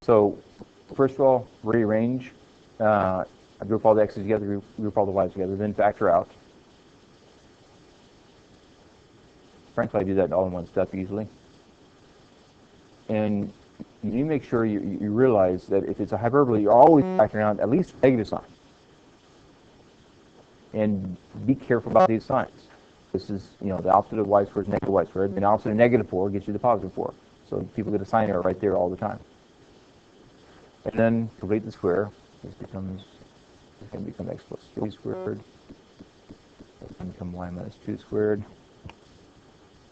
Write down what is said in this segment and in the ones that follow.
So first of all, rearrange. I group all the x's together, group all the y's together, then factor out. Frankly, I do that all in one step easily. And you need to make sure you realize that if it's a hyperbola, you're always factoring out at least negative sign. And be careful about these signs. This is, the opposite of y squared is negative y squared. And the opposite of negative 4 gets you the positive 4. So people get a sign error right there all the time. And then complete the square. This can become x plus 3 squared. It can become y minus 2 squared.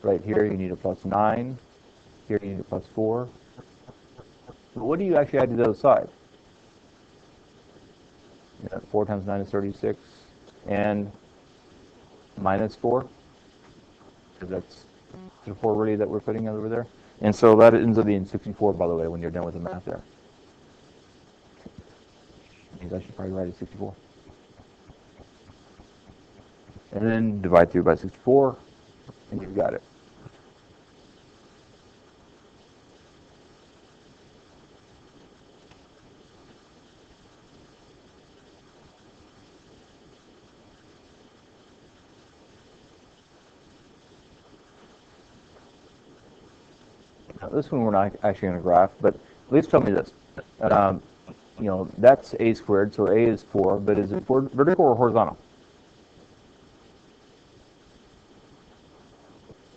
Right here you need a plus 9. Here you need a plus 4. But what do you actually add to the other side? 4 times 9 is 36. And minus 4. Because that's the 4 really that we're putting over there. And so that ends up being 64, by the way, when you're done with the math there. I should probably write it 64. And then divide through by 64, and you've got it. Now, this one we're not actually going to graph, but at least tell me this. That's a squared, so a is 4, but is it vertical or horizontal?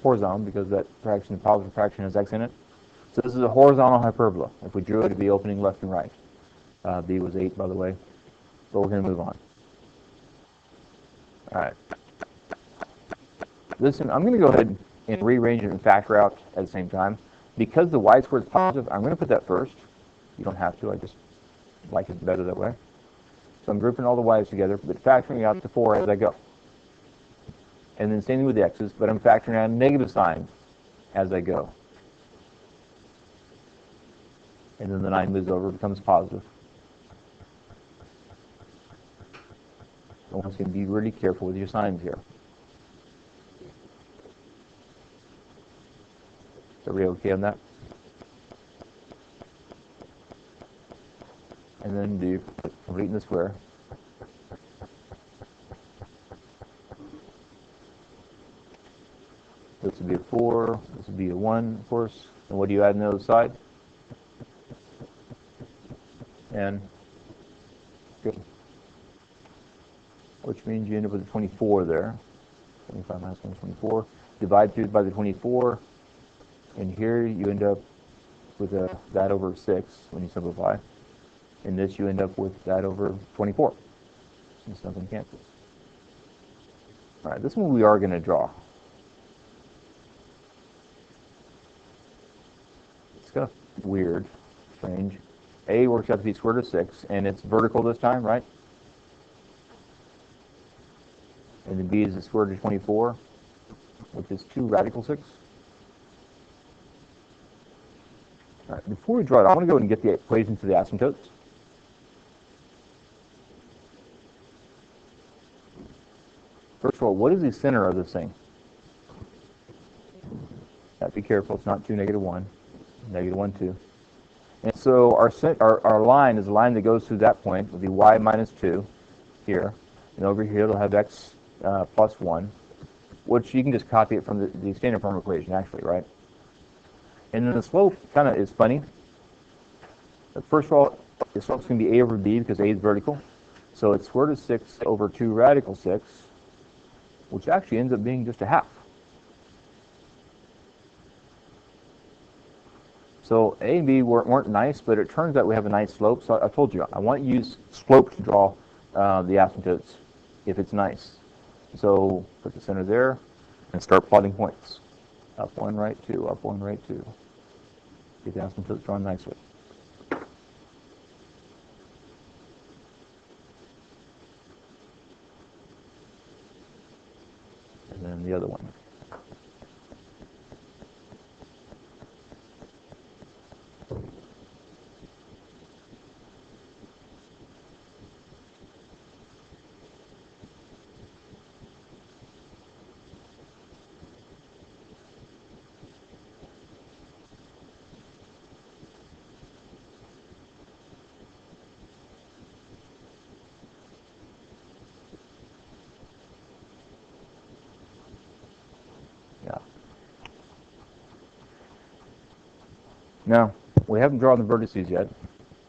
Horizontal, because that fraction, the positive fraction, has x in it. So this is a horizontal hyperbola. If we drew it, it'd be opening left and right. B was 8, by the way. But we're going to move on. All right. Listen, I'm going to go ahead and rearrange it and factor out at the same time. Because the y squared is positive, I'm going to put that first. You don't have to. I just like it better that way. So I'm grouping all the y's together, but factoring out the 4 as I go. And then same thing with the x's, but I'm factoring out a negative sign as I go. And then the 9 moves over, becomes positive. So once again, be really careful with your signs here. Is everybody okay on that? And then do complete in the square. This would be a 4, this would be a 1, of course. And what do you add on the other side? And good. Which means you end up with a 24 there. 25 minus 1 is 24. Divide through by the 24. And here you end up with that over 6 when you simplify. In this you end up with that over 24. Since nothing cancels. All right, this one we are going to draw. It's kind of weird, strange. A works out to be square root of 6, and it's vertical this time, right? And then B is the square root of 24, which is 2 radical 6. All right, before we draw it, I want to go and get the equation to the asymptotes. First of all, what is the center of this thing? Be careful, it's not 2, negative 1. Negative 1, 2. And so our line is a line that goes through that point. It'll be y minus 2 here. And over here it'll have x plus 1, which you can just copy it from the standard form equation, actually, right? And then the slope kind of is funny. But first of all, the slope's going to be a over b because a is vertical. So it's square root of 6 over 2 radical 6, which actually ends up being just a half. So A and B weren't nice, but it turns out we have a nice slope. So I told you, I want to use slope to draw the asymptotes if it's nice. So put the center there and start plotting points. Up 1, right 2, up 1, right 2. Get the asymptotes drawn nicely. And then the other one. Now, we haven't drawn the vertices yet.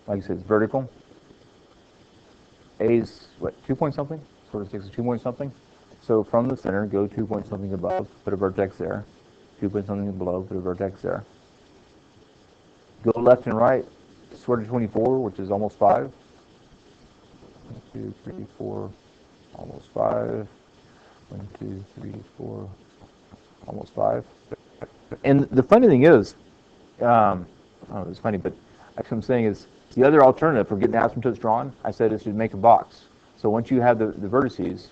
Like I said, it's vertical. A is, what, 2 point something? Sort of 6 is 2 point something. So from the center, go 2 point something above, put a vertex there. 2 point something below, put a vertex there. Go left and right, square root of 24, which is almost 5. 1, 2, 3, 4, almost 5. 1, 2, 3, 4, almost 5. And the funny thing is, I don't know, it's funny, but actually I'm saying is, the other alternative for getting the asymptotes drawn, I said, is to make a box. So once you have the vertices,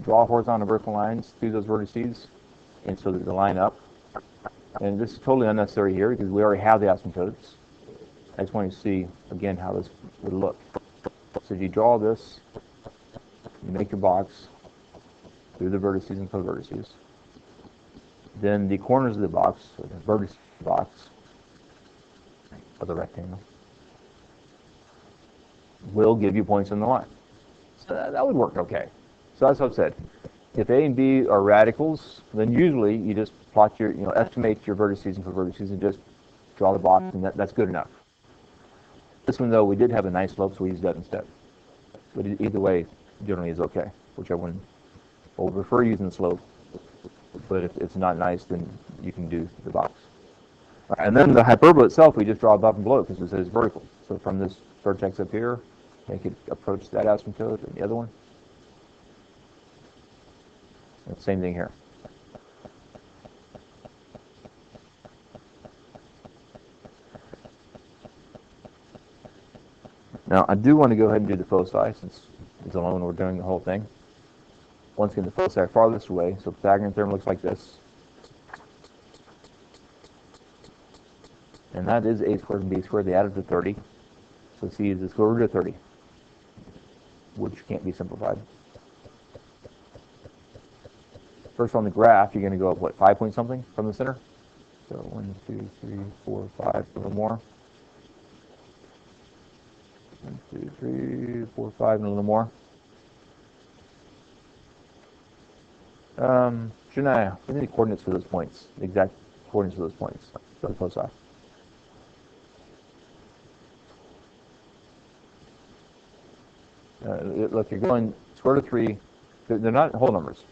draw horizontal and vertical lines through those vertices, and so that they line up. And this is totally unnecessary here because we already have the asymptotes. I just want you to see, again, how this would look. So you draw this, you make your box through the vertices and co-vertices. Then the corners of the box, or the vertex box, of the rectangle, will give you points on the line. So that would work okay. So that's what I've said. If A and B are radicals, then usually you just plot your, estimate your vertices and co-vertices and just draw the box, and that's good enough. This one, though, we did have a nice slope, so we used that instead. But either way, generally is okay, whichever one. We'll prefer using the slope, but if it's not nice, then you can do the box. And then the hyperbola itself, we just draw above and below because it says vertical. So from this vertex up here, make it approach that asymptote and the other one. And same thing here. Now, I do want to go ahead and do the foci since it's alone we're doing the whole thing. Once again, the foci are farthest away, so Pythagorean theorem looks like this. And that is a squared and b squared. They added to 30. So c is the square root of 30, which can't be simplified. First on the graph, you're going to go up, what, 5 point something from the center? So 1, 2, 3, 4, 5, a little more. 1, 2, 3, 4, 5, and a little more. Shania, what are the coordinates for those points? The exact coordinates for those points for the foci. Look, you're going square root of 3. They're not whole numbers,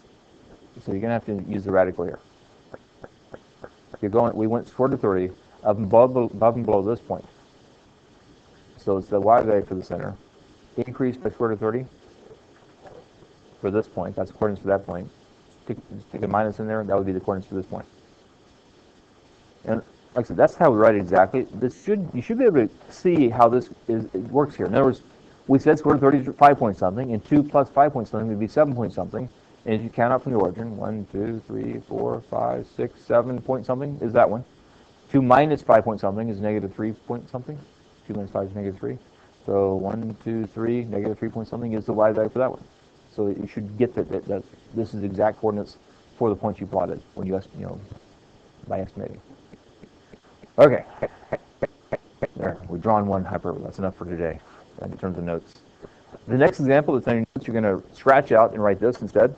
so you're going to have to use the radical here. You're going. We went square root of 30 above and below this point. So it's the y value for the center. Increase by square root of 30 for this point. That's the coordinates for that point. Stick a minus in there. That would be the coordinates for this point. And like I said, that's how we write it exactly. You should be able to see how this works here. In other words, we said square root of 30 is 5 point something, and 2 plus 5 point something would be 7 point something. And if you count out from the origin, 1, 2, 3, 4, 5, 6, 7 point something is that one. 2 minus 5 point something is negative 3 point something. 2 minus 5 is negative 3. So 1, 2, 3, negative 3 point something is the y value for that one. So you should get that this is exact coordinates for the points you plotted when you by estimating. Okay. There, we've drawn one hyperbola. That's enough for today in terms of notes. The next example that's on your notes, you're going to scratch out and write this instead.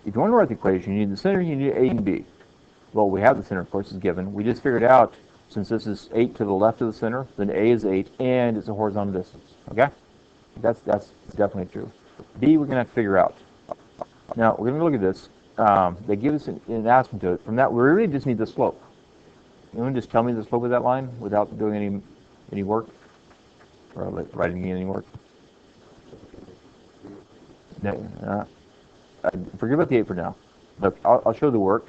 If you want to write the equation, you need the center, you need A and B. Well, we have the center, of course, is given. We just figured out, since this is 8 to the left of the center, then A is 8, and it's a horizontal distance. Okay? That's definitely true. B, we're going to have to figure out. Now, we're going to look at this. They give us an asymptote. From that, we really just need the slope. You want to just tell me the slope of that line without doing any work? Or writing any work? Forget about the 8 for now. Look, I'll show the work.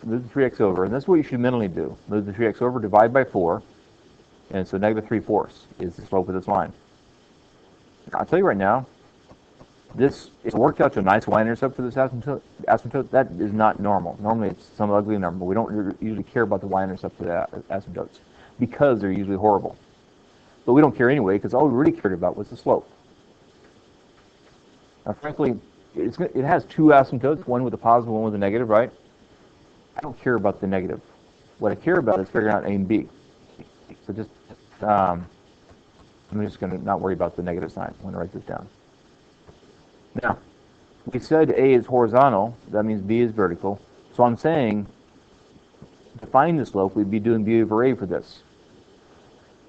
Move the 3x over, and that's what you should mentally do. Move the 3x over, divide by 4, and so negative 3/4 is the slope of this line. I'll tell you right now, this is worked out to a nice y-intercept for this asymptote. That is not normal. Normally it's some ugly number, but we don't usually care about the y-intercept for the asymptotes because they're usually horrible. But we don't care anyway because all we really cared about was the slope. Now, frankly, it has two asymptotes, one with a positive, one with a negative, right? I don't care about the negative. What I care about is figuring out A and B. So just I'm just going to not worry about the negative sign. I'm going to write this down. Now, we said A is horizontal. That means B is vertical. So I'm saying, to find the slope, we'd be doing B over A for this.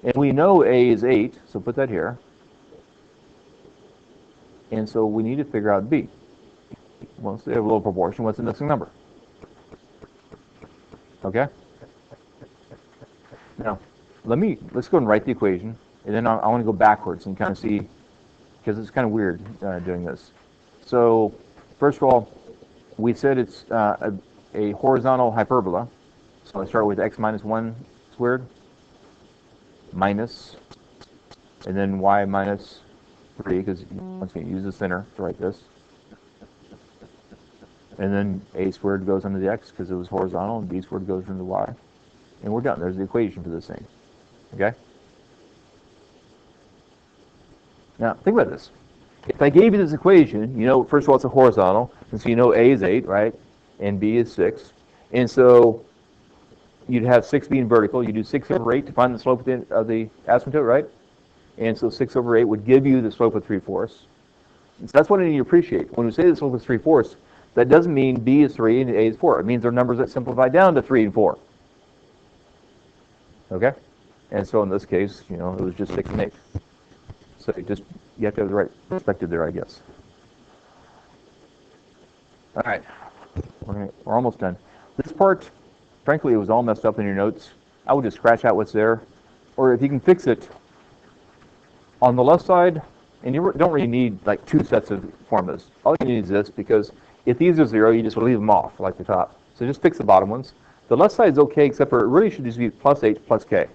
And we know A is 8, so put that here. And so we need to figure out B. Once they have a little proportion, what's the missing number? Okay? Now, let's go and write the equation, and then I want to go backwards and kind of see, because it's kind of weird doing this. So, first of all, we said it's a horizontal hyperbola. So I start with x minus 1 squared minus, and then y minus 3, because once again, use the center to write this. And then a squared goes under the x because it was horizontal, and b squared goes under the y. And we're done. There's the equation for this thing. Okay? Now, think about this. If I gave you this equation, you know, first of all, it's a horizontal, and so you know a is 8, right? And b is 6. And so you'd have 6 being vertical. You do 6 over 8 to find the slope of the asymptote, right? And so 6 over 8 would give you the slope of 3/4. So that's what I need to appreciate. When we say the slope is 3/4, that doesn't mean b is 3 and a is 4. It means they're numbers that simplify down to 3 and 4. Okay? And so in this case, you know, it was just 6 and 8. So you have to have the right perspective there, I guess. All right. We're almost done. This part, frankly, it was all messed up in your notes. I would just scratch out what's there. Or if you can fix it, on the left side, and you don't really need like 2 sets of formulas. All you need is this, because if these are 0, you just leave them off, like the top. So just fix the bottom ones. The left side is okay, except for it really should just be plus 8 plus k.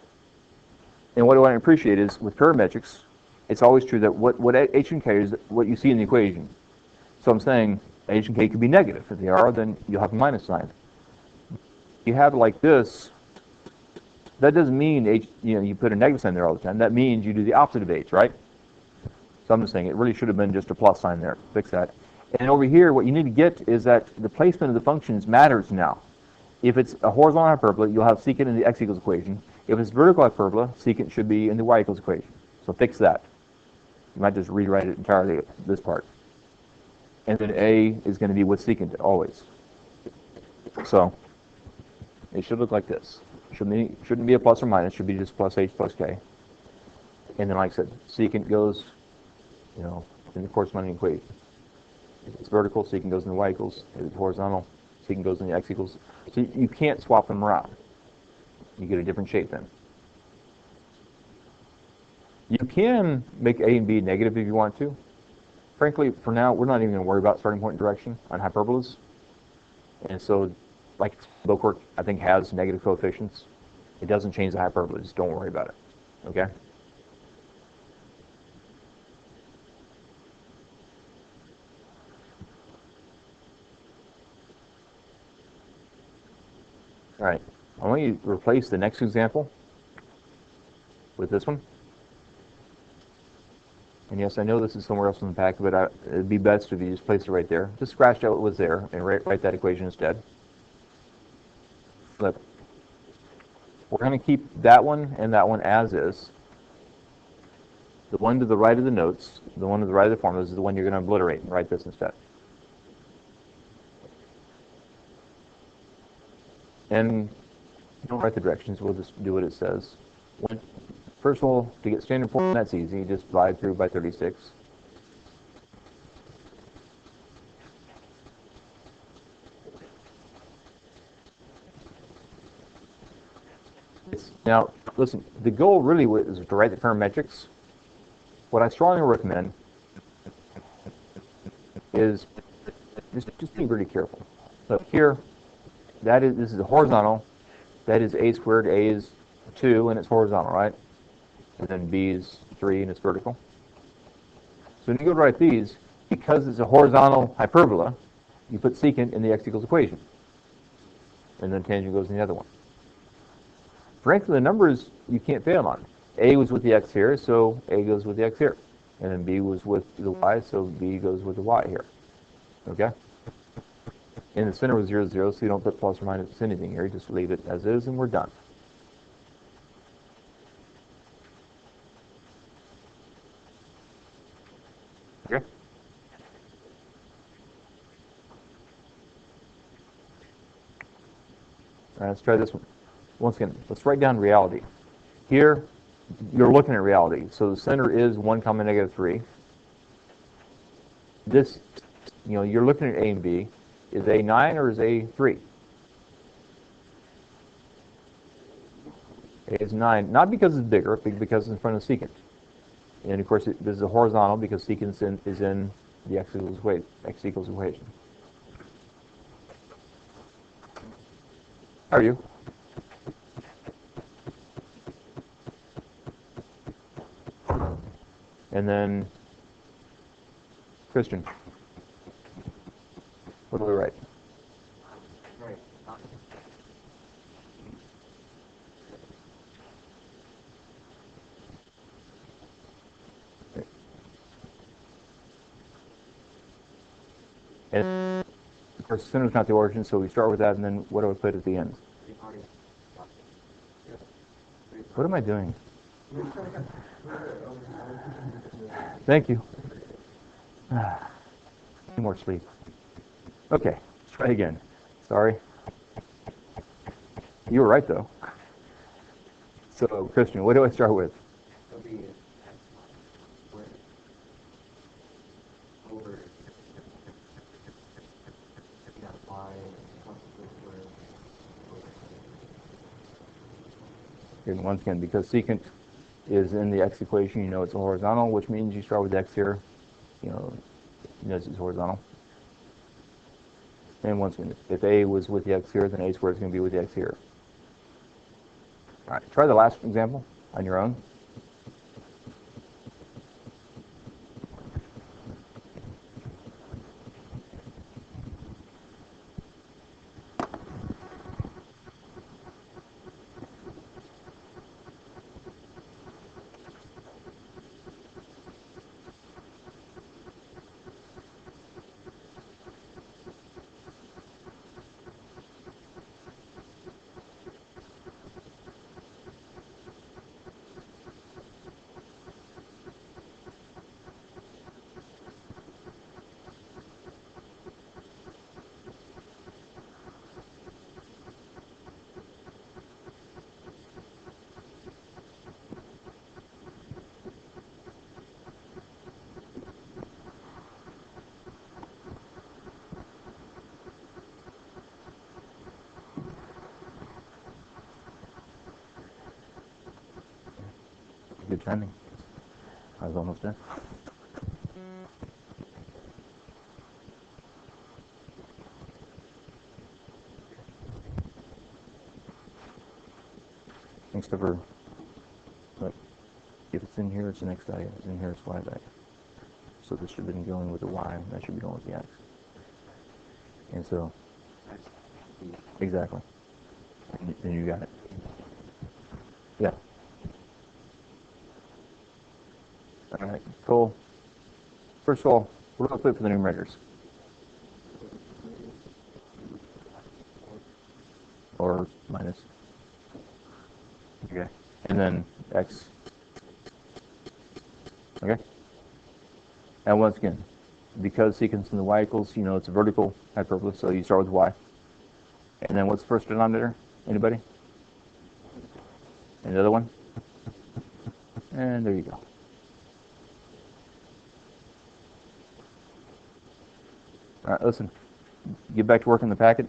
And what I want to appreciate is, with parametrics, it's always true that what h and k is what you see in the equation. So I'm saying h and k could be negative. If they are, then you'll have a minus sign. You have it like this, that doesn't mean h, you put a negative sign there all the time. That means you do the opposite of h, right? So I'm just saying it really should have been just a plus sign there. Fix that. And over here, what you need to get is that the placement of the functions matters now. If it's a horizontal hyperbola, you'll have secant in the x equals equation. If it's vertical hyperbola, secant should be in the y equals equation. So fix that. You might just rewrite it entirely, this part. And then a is going to be with secant always. So it should look like this. Shouldn't be a plus or minus. Should be just plus h plus k. And then, like I said, secant goes, in the corresponding equation. If it's vertical, secant goes in the y equals. If it's horizontal, secant goes in the x equals. So you can't swap them around. You get a different shape then. You can make a and b negative if you want to. Frankly, for now, we're not even going to worry about starting point and direction on hyperbolas. And so, like Boquerque, I think, has negative coefficients. It doesn't change the hyperbola. Just don't worry about it. Okay? All right. I want you to replace the next example with this one. And yes, I know this is somewhere else in the pack, but it'd be best if you just place it right there. Just scratch out what was there and write that equation instead. Flip. We're going to keep that one and that one as is. The one to the right of the notes, the one to the right of the formulas, is the one you're going to obliterate and write this instead. And don't write the directions, we'll just do what it says. First of all, to get standard form, that's easy. Just divide through by 36. Now, listen, the goal really is to write the parametrics. What I strongly recommend is just being really careful. So here, this is a horizontal. That is a squared. A is 2, and it's horizontal, right? And then b is 3, and it's vertical. So when you go to write these, because it's a horizontal hyperbola, you put secant in the x equals equation. And then tangent goes in the other one. Frankly, the numbers you can't fail on. A was with the x here, so a goes with the x here. And then b was with the y, so b goes with the y here. Okay? In the center was 0, 0, so you don't put plus or minus anything here. You just leave it as is, and we're done. Okay? All right, let's try this one. Once again, let's write down reality. Here, you're looking at reality. So the center is 1 comma negative 3. This, you're looking at A and B. Is A 9 or is A 3? A is 9, not because it's bigger, but because it's in front of secant. And of course, this is a horizontal because secant is in the x equals equation. How are you? And then, Christian, what do we write? And of course, center is not the origin, so we start with that, and then what do we put at the end? What am I doing? Thank you. Need more sleep. Okay, let's try again. Sorry. You were right, though. So, Christian, what do I start with? And once again, because secant is in the x equation, it's a horizontal, which means you start with x here. This is horizontal. And once again, if a was with the x here, then a squared is going to be with the x here. All right, try the last example on your own. Good timing. I was almost done. Except for, look, if it's in here, it's an x value. If it's in here, it's y value. So this should have been going with the y, and that should be going with the x. And so, exactly. And you got it. Yeah. All right, cool. First of all, we're going to put for the numerators. Or minus. Okay. And then x. Okay. And once again, because secant in the y equals, it's a vertical hyperbola, so you start with y. And then what's the first denominator? Anybody? Another one? And there you go. All right, listen. Get back to work on the packet.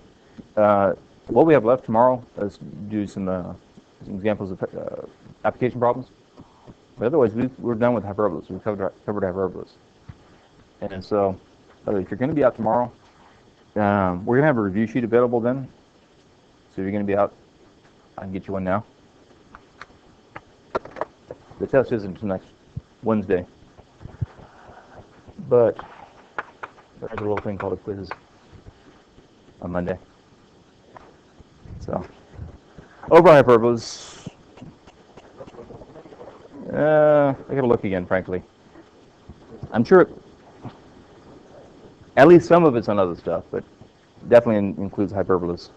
What we have left tomorrow is do some examples of application problems. But otherwise, we're done with hyperbolas. We've covered hyperbolas. And so, if you're going to be out tomorrow, we're going to have a review sheet available then. So if you're going to be out, I can get you one now. The test isn't until next Wednesday. But there's a little thing called a quiz on Monday. So, over hyperbolas, I gotta look again, frankly. I'm sure at least some of it's on other stuff, but definitely includes hyperbolas.